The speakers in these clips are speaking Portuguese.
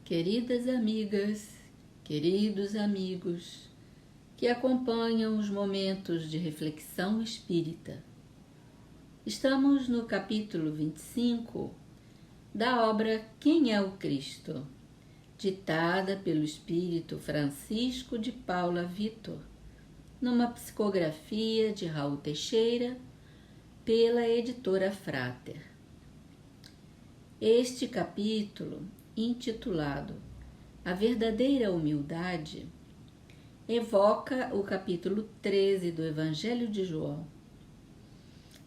Queridas amigas, queridos amigos que acompanham os momentos de reflexão espírita, estamos no capítulo 25 da obra Quem é o Cristo, ditada pelo espírito Francisco de Paula Vitor, numa psicografia de Raul Teixeira, pela editora Frater. Este capítulo, intitulado A Verdadeira Humildade, evoca o capítulo 13 do Evangelho de João.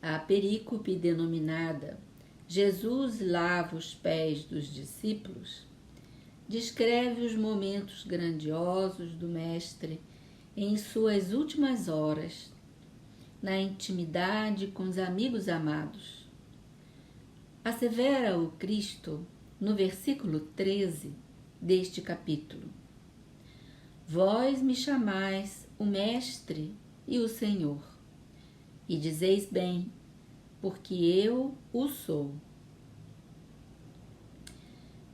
A perícope denominada Jesus lava os pés dos discípulos descreve os momentos grandiosos do Mestre em suas últimas horas, na intimidade com os amigos amados. Assevera o Cristo no versículo 13 deste capítulo: Vós me chamais o Mestre e o Senhor, e dizeis bem, porque eu o sou.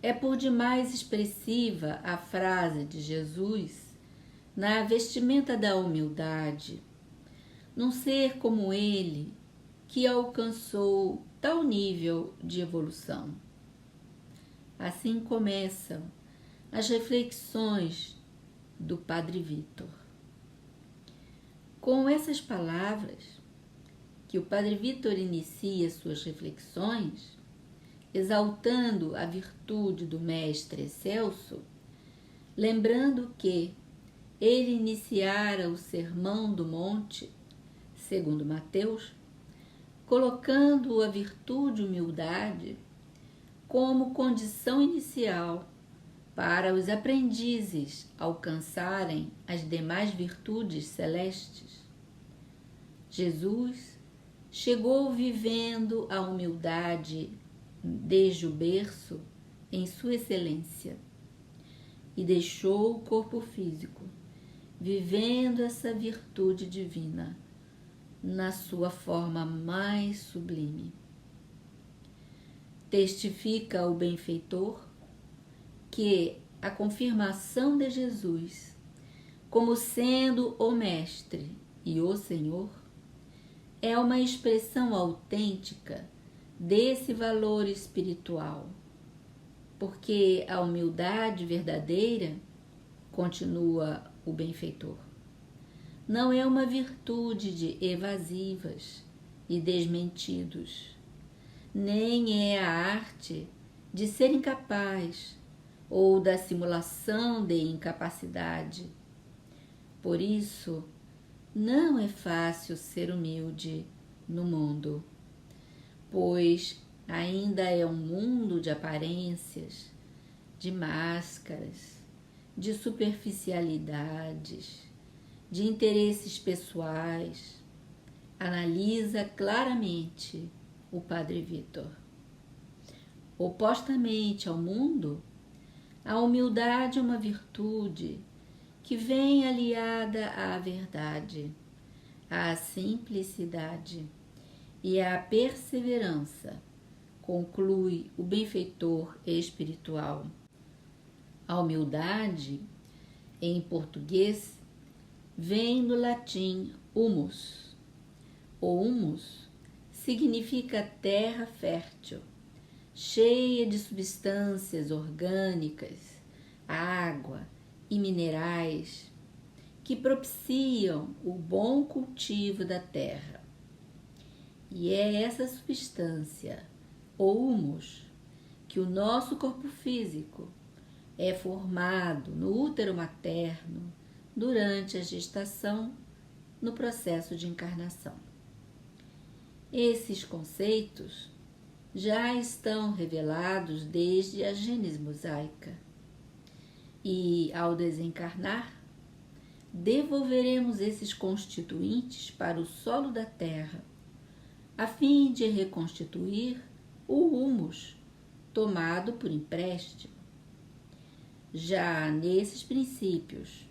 É por demais expressiva a frase de Jesus na vestimenta da humildade, num ser como ele que alcançou tal nível de evolução. Assim começam as reflexões do Padre Vitor. Com essas palavras, que o Padre Vitor inicia suas reflexões, exaltando a virtude do Mestre Excelso, lembrando que ele iniciara o Sermão do Monte, segundo Mateus, colocando a virtude humildade como condição inicial para os aprendizes alcançarem as demais virtudes celestes. Jesus chegou vivendo a humildade desde o berço em sua excelência e deixou o corpo físico vivendo essa virtude divina na sua forma mais sublime. Testifica o benfeitor que a confirmação de Jesus como sendo o Mestre e o Senhor é uma expressão autêntica desse valor espiritual, porque a humildade verdadeira, continua o benfeitor, não é uma virtude de evasivas e desmentidos, nem é a arte de ser incapaz ou da simulação de incapacidade. Por isso, não é fácil ser humilde no mundo, pois ainda é um mundo de aparências, de máscaras, de superficialidades, de interesses pessoais, analisa claramente o Padre Vitor. Opostamente ao mundo, a humildade é uma virtude que vem aliada à verdade, à simplicidade e à perseverança, conclui o benfeitor espiritual. A humildade, em português, vem do latim humus. O humus significa terra fértil, cheia de substâncias orgânicas, água e minerais que propiciam o bom cultivo da terra. E é essa substância, o humus, que o nosso corpo físico é formado no útero materno durante a gestação, no processo de encarnação. Esses conceitos já estão revelados desde a Gênese mosaica e, ao desencarnar, devolveremos esses constituintes para o solo da terra, a fim de reconstituir o humus tomado por empréstimo. Já nesses princípios,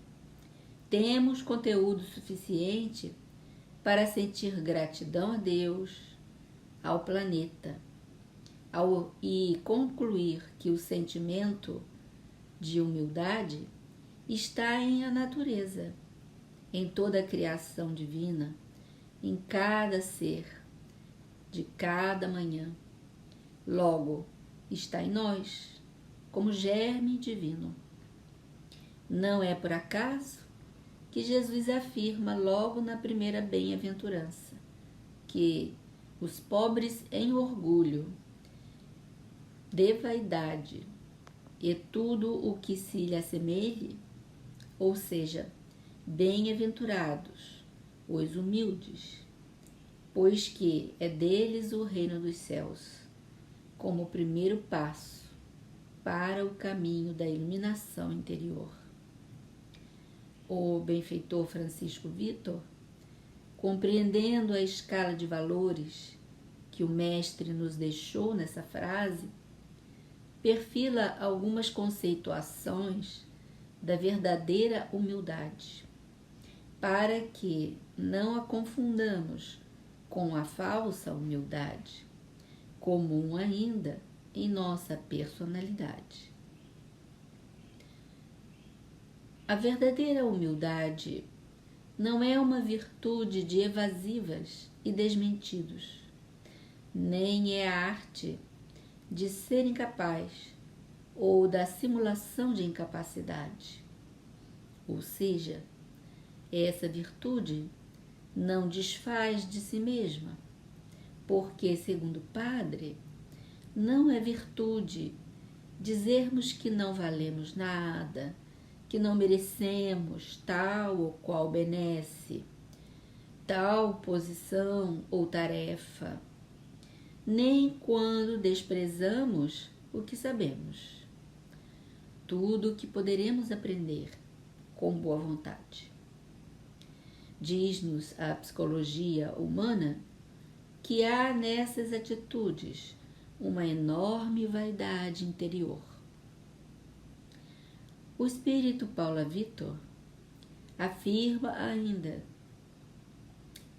temos conteúdo suficiente para sentir gratidão a Deus, ao planeta, e concluir que o sentimento de humildade está em a natureza, em toda a criação divina, em cada ser, de cada manhã. Logo, está em nós, como germe divino. Não é por acaso que Jesus afirma logo na primeira bem-aventurança que os pobres em orgulho, de vaidade e tudo o que se lhe assemelhe, ou seja, bem-aventurados os humildes, pois que é deles o reino dos céus, como o primeiro passo para o caminho da iluminação interior. O benfeitor Francisco Vitor, compreendendo a escala de valores que o mestre nos deixou nessa frase, perfila algumas conceituações da verdadeira humildade, para que não a confundamos com a falsa humildade, comum ainda em nossa personalidade. A verdadeira humildade não é uma virtude de evasivas e desmentidos, nem é a arte de ser incapaz ou da simulação de incapacidade. Ou seja, essa virtude não desfaz de si mesma, porque, segundo o padre, não é virtude dizermos que não valemos nada, que não merecemos tal ou qual benesse, tal posição ou tarefa, nem quando desprezamos o que sabemos, tudo o que poderemos aprender com boa vontade. Diz-nos a psicologia humana que há nessas atitudes uma enorme vaidade interior. O espírito Paula Vitor afirma ainda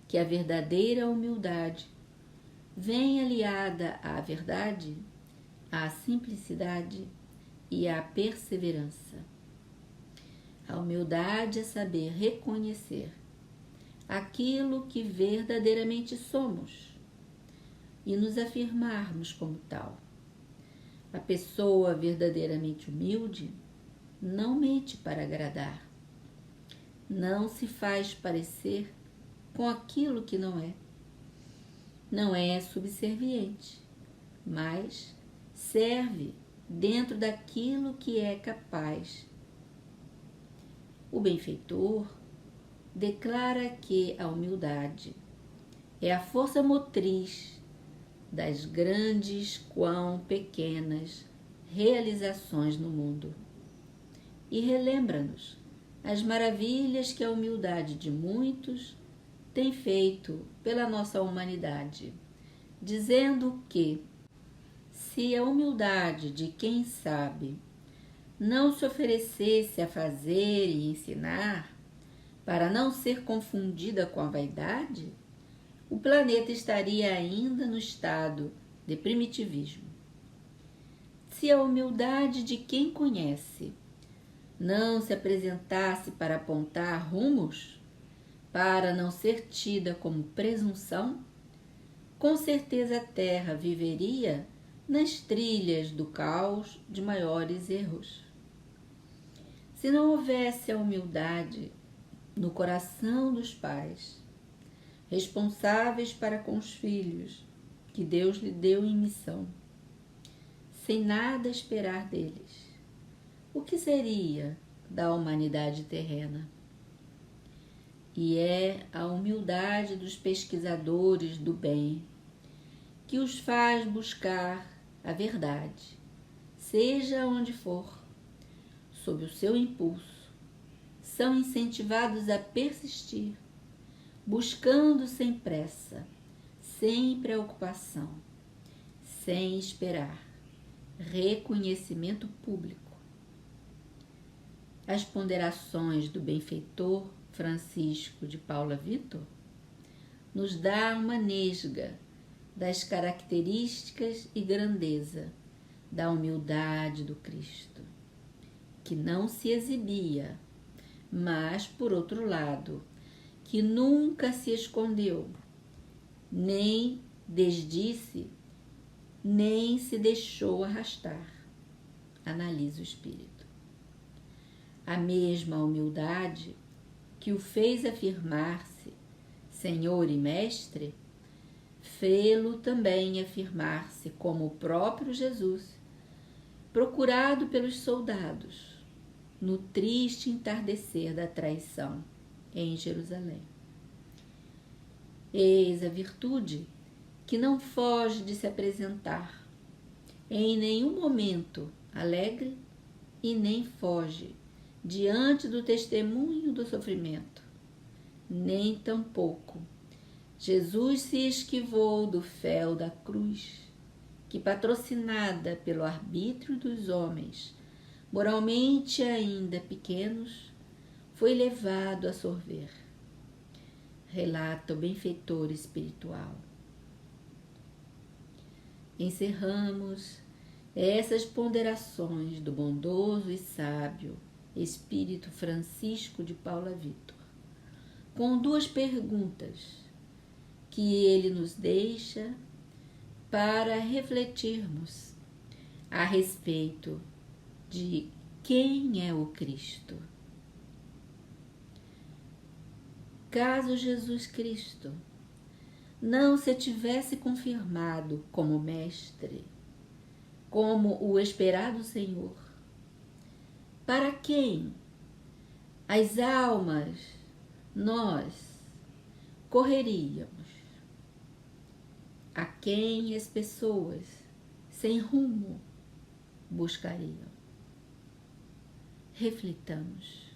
que a verdadeira humildade vem aliada à verdade, à simplicidade e à perseverança. A humildade é saber reconhecer aquilo que verdadeiramente somos e nos afirmarmos como tal. A pessoa verdadeiramente humilde não mente para agradar, não se faz parecer com aquilo que não é. Não é subserviente, mas serve dentro daquilo que é capaz. O benfeitor declara que a humildade é a força motriz das grandes quão pequenas realizações no mundo e relembra-nos as maravilhas que a humildade de muitos tem feito pela nossa humanidade, dizendo que, se a humildade de quem sabe não se oferecesse a fazer e ensinar, para não ser confundida com a vaidade, o planeta estaria ainda no estado de primitivismo. Se a humildade de quem conhece não se apresentasse para apontar rumos, para não ser tida como presunção, com certeza a Terra viveria nas trilhas do caos de maiores erros. Se não houvesse a humildade no coração dos pais, responsáveis para com os filhos que Deus lhe deu em missão, sem nada esperar deles, o que seria da humanidade terrena? E é a humildade dos pesquisadores do bem que os faz buscar a verdade, seja onde for, sob o seu impulso. São incentivados a persistir, buscando sem pressa, sem preocupação, sem esperar reconhecimento público. As ponderações do benfeitor Francisco de Paula Vitor nos dá uma nesga das características e grandeza da humildade do Cristo. que não se exibia, mas, por outro lado, que nunca se escondeu, nem desdisse, nem se deixou arrastar. Analisa o espírito. A mesma humildade que o fez afirmar-se Senhor e Mestre, fê-lo também afirmar-se como o próprio Jesus, procurado pelos soldados, no triste entardecer da traição em Jerusalém. Eis a virtude que não foge de se apresentar, em nenhum momento alegre e nem foge diante do testemunho do sofrimento, nem tampouco Jesus se esquivou do fel da cruz, que, patrocinada pelo arbítrio dos homens, moralmente ainda pequenos, foi levado a sorver. Relata o benfeitor espiritual. Encerramos essas ponderações do bondoso e sábio Espírito Francisco de Paula Vitor, com duas perguntas que ele nos deixa para refletirmos a respeito de quem é o Cristo. Caso Jesus Cristo não se tivesse confirmado como Mestre, como o esperado Senhor, para quem as almas, nós, correríamos? A quem as pessoas sem rumo buscariam? Reflitamos.